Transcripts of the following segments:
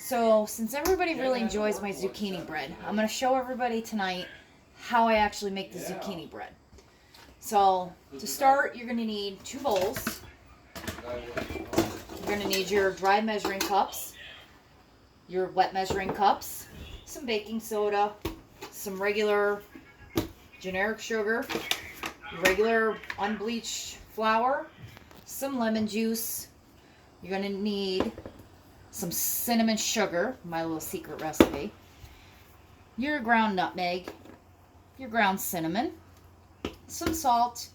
So, since everybody really enjoys my zucchini bread, I'm going to show everybody tonight how I actually make the zucchini bread. So, to start, you're going to need 2 bowls. You're going to need your dry measuring cups, your wet measuring cups, some baking soda, some regular generic sugar, regular unbleached flour, some lemon juice. You're going to need some cinnamon sugar, my little secret recipe, your ground nutmeg, your ground cinnamon, some salt,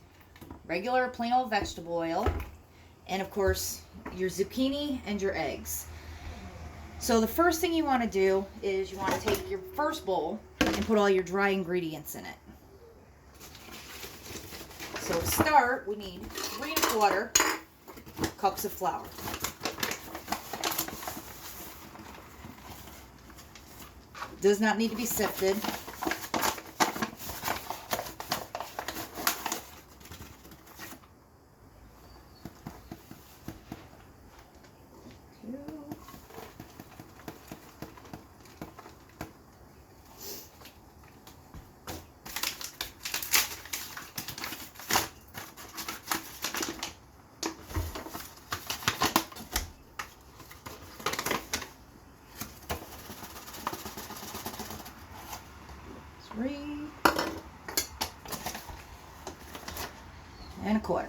regular plain old vegetable oil, and of course your zucchini and your eggs. So the first thing you want to do is you want to take your first bowl and put all your dry ingredients in it. So to start, we need 3 1/4 cups of flour. Does not need to be sifted. And 1/4.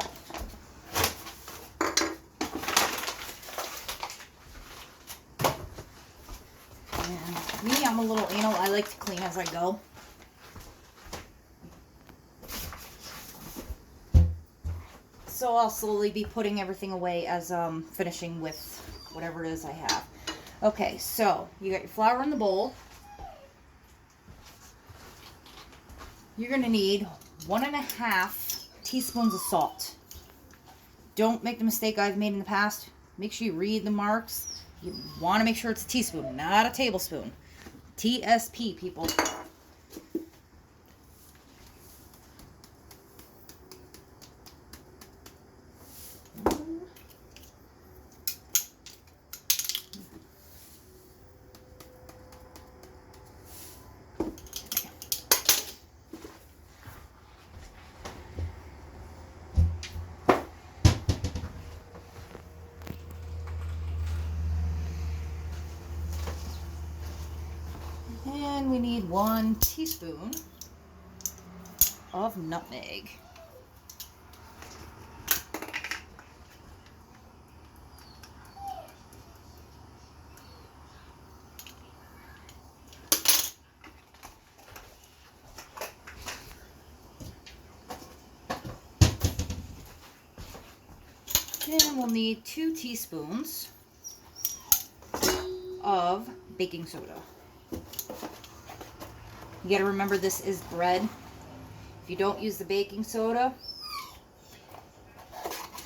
And me, I'm a little anal. I like to clean as I go. So I'll slowly be putting everything away as finishing with whatever it is I have. Okay, so you got your flour in the bowl. You're going to need 1 1/2 teaspoons of salt. Don't make the mistake I've made in the past. Make sure you read the marks. You want to make sure it's a teaspoon, not a tablespoon. TSP, people. And we need 1 teaspoon of nutmeg. And we'll need 2 teaspoons of baking soda. You got to remember, this is bread. If you don't use the baking soda,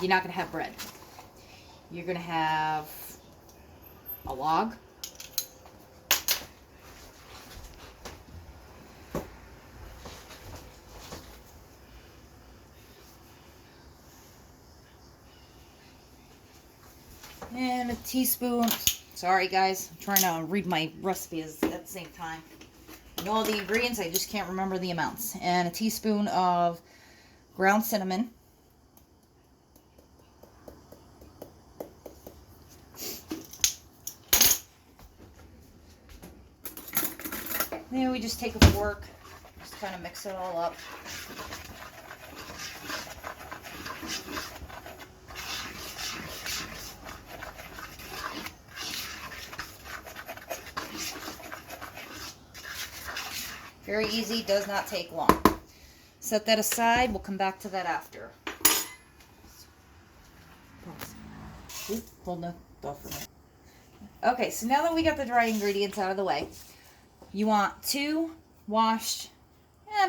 you're not going to have bread. You're going to have a log. And a teaspoon. Sorry guys, I'm trying to read my recipes at the same time. I know all the ingredients, I just can't remember the amounts. And a teaspoon of ground cinnamon. Then we just take a fork, just kind of mix it all up. Very easy, does not take long. Set that aside, we'll come back to that after. Oop, hold the thought for a minute. Okay, so now that we got the dry ingredients out of the way, you want 2 washed,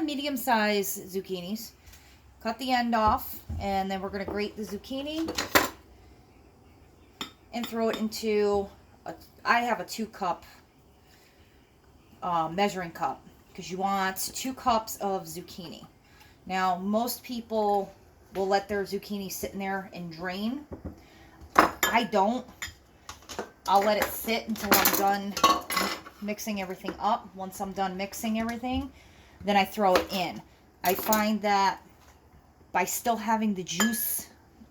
medium-sized zucchinis. Cut the end off, and then we're going to grate the zucchini and throw it into, I have a 2-cup measuring cup, because you want 2 cups of zucchini. Now, most people will let their zucchini sit in there and drain. I don't. I'll let it sit until I'm done mixing everything up. Once I'm done mixing everything, then I throw it in. I find that by still having the juice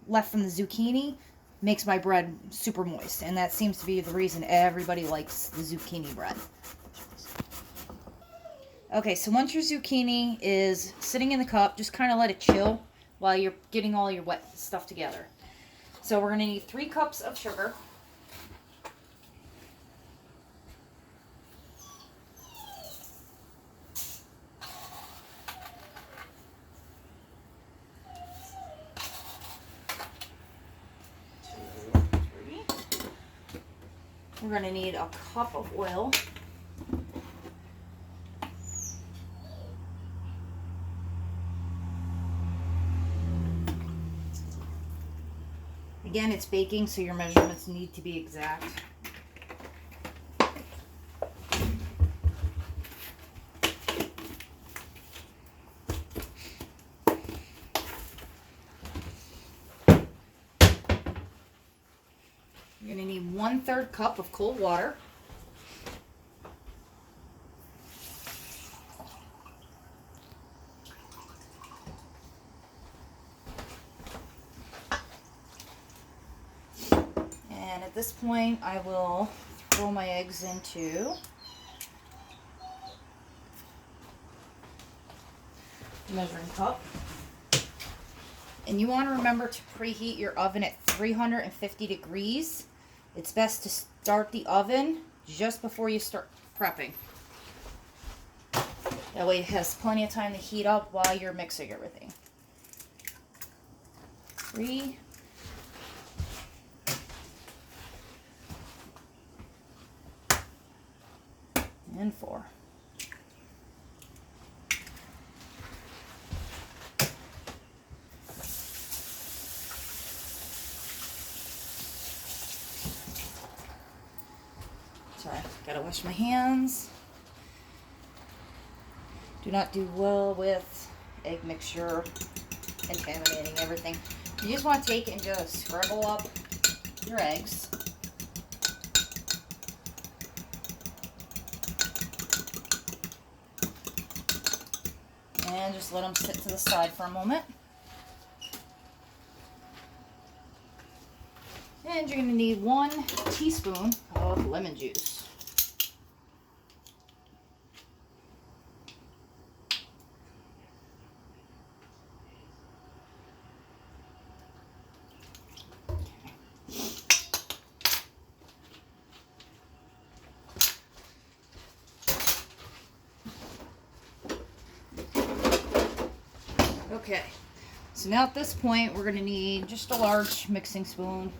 left from the zucchini makes my bread super moist, and that seems to be the reason everybody likes the zucchini bread. Okay, so once your zucchini is sitting in the cup, just kind of let it chill while you're getting all your wet stuff together. So we're going to need 3 cups of sugar. We're going to need a cup of oil. Again, it's baking, so your measurements need to be exact. You're going to need 1/3 cup of cold water. And at this point, I will throw my eggs into the measuring cup. And you want to remember to preheat your oven at 350 degrees. It's best to start the oven just before you start prepping. That way it has plenty of time to heat up while you're mixing everything. 3. And 4. Sorry, gotta wash my hands. Do not do well with egg mixture, contaminating everything. You just want to take and just scrabble up your eggs. And just let them sit to the side for a moment. And you're going to need 1 teaspoon of lemon juice. Okay, so now at this point, we're going to need just a large mixing spoon.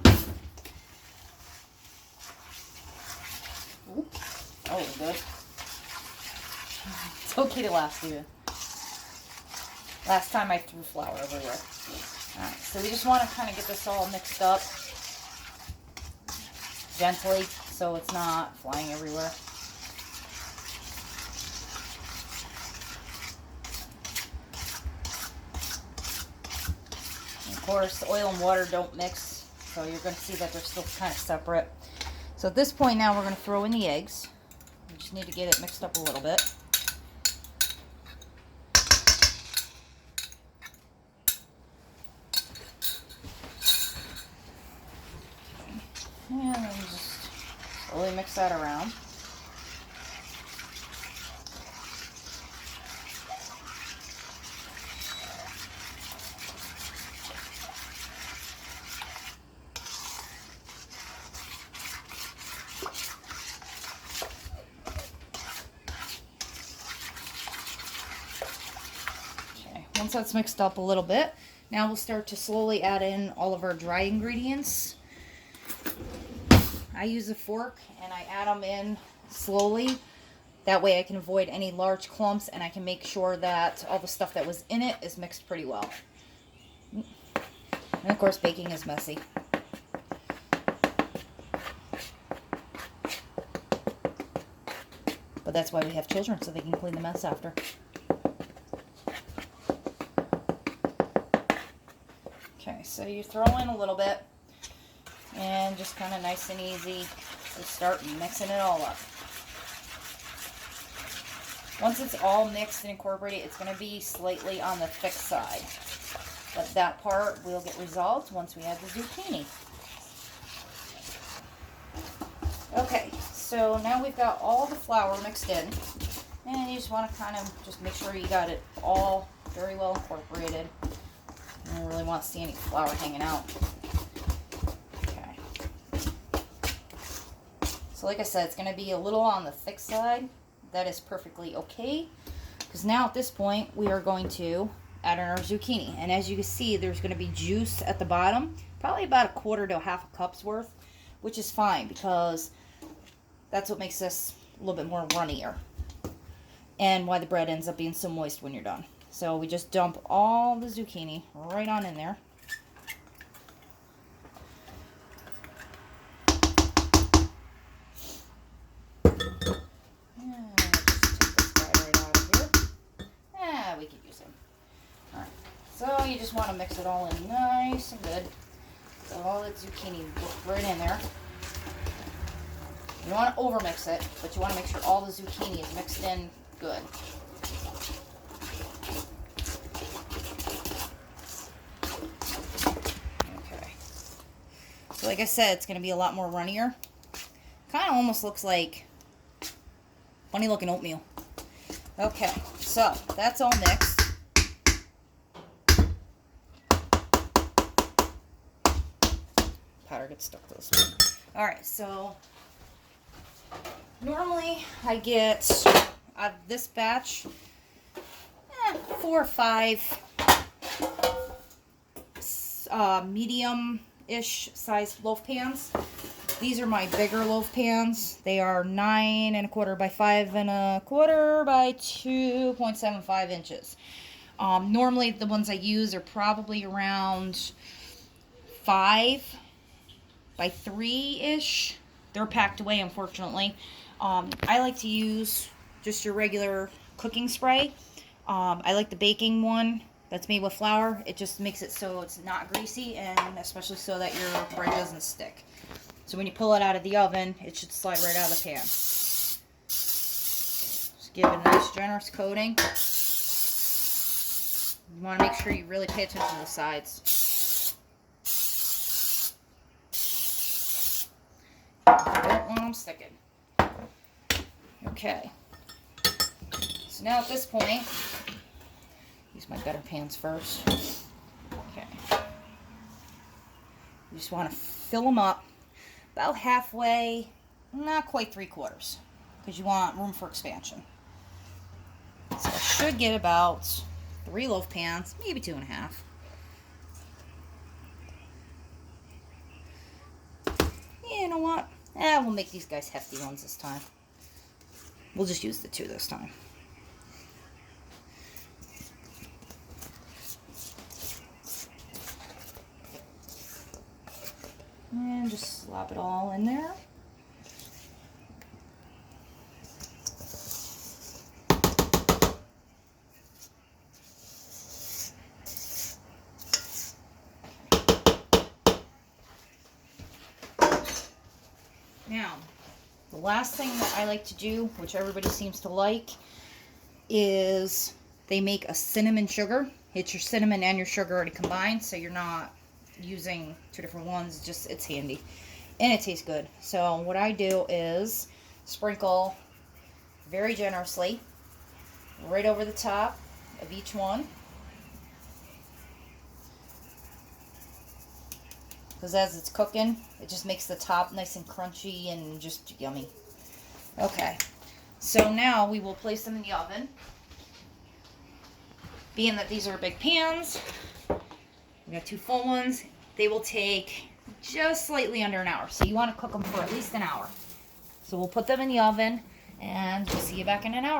Ooh. Oh, good. It's okay to laugh, Steven. Last time I threw flour everywhere. Alright, so we just want to kind of get this all mixed up gently so it's not flying everywhere. Of course, oil and water don't mix, so you're going to see that they're still kind of separate. So at this point now, we're going to throw in the eggs. We just need to get it mixed up a little bit. And then just slowly mix that around. Once that's mixed up a little bit, now we'll start to slowly add in all of our dry ingredients. I use a fork and I add them in slowly. That way I can avoid any large clumps and I can make sure that all the stuff that was in it is mixed pretty well. And of course, baking is messy. But that's why we have children, so they can clean the mess after. Okay, so you throw in a little bit and just kind of nice and easy Just start mixing it all up. Once it's all mixed and incorporated, it's going to be slightly on the thick side. But that part will get resolved once we add the zucchini. Okay, so now we've got all the flour mixed in. And you just want to kind of just make sure you got it all very well incorporated. I don't really want to see any flour hanging out. Okay. So like I said, it's going to be a little on the thick side. That is perfectly okay. Because now at this point, we are going to add in our zucchini. And as you can see, there's going to be juice at the bottom. Probably about a quarter to a half a cup's worth. Which is fine because that's what makes this a little bit more runnier. And why the bread ends up being so moist when you're done. So we just dump all the zucchini right on in there. And just take this guy right out of here. Yeah, we could use him. Alright, so you just want to mix it all in nice and good. So all that zucchini right in there. You don't want to overmix it, but you want to make sure all the zucchini is mixed in good. Okay. So like I said, it's going to be a lot more runnier. Kind of almost looks like funny looking oatmeal. Okay, so that's all mixed. Powder gets stuck to this one. Alright, so normally I get out of this batch 4 or 5 medium-ish sized loaf pans. These are my bigger loaf pans. They are 9 1/4 by 5 1/4 by 2.75 inches. Normally the ones I use are probably around 5 by 3-ish. They're packed away, unfortunately. I like to use just your regular cooking spray. I like the baking one that's made with flour. It just makes it so it's not greasy, and especially so that your bread doesn't stick. So when you pull it out of the oven, it should slide right out of the pan. Just give it a nice generous coating. You want to make sure you really pay attention to the sides. You don't want them sticking. Okay. So now at this point, use my better pans first. Okay. You just want to fill them up about halfway, not quite 3/4, because you want room for expansion. So I should get about 3 loaf pans, maybe 2.5. You know what? We'll make these guys hefty ones this time. We'll just use the 2 this time. And just slop it all in there. Now, the last thing that I like to do, which everybody seems to like, is they make a cinnamon sugar. It's your cinnamon and your sugar already combined, so you're not using 2 different ones. Just, it's handy. And it tastes good. So what I do is sprinkle very generously right over the top of each one. Because as it's cooking, it just makes the top nice and crunchy and just yummy. Okay, so now we will place them in the oven. Being that these are big pans, we got 2 full ones, they will take just slightly under an hour. So you want to cook them for at least an hour. So we'll put them in the oven and we'll see you back in an hour.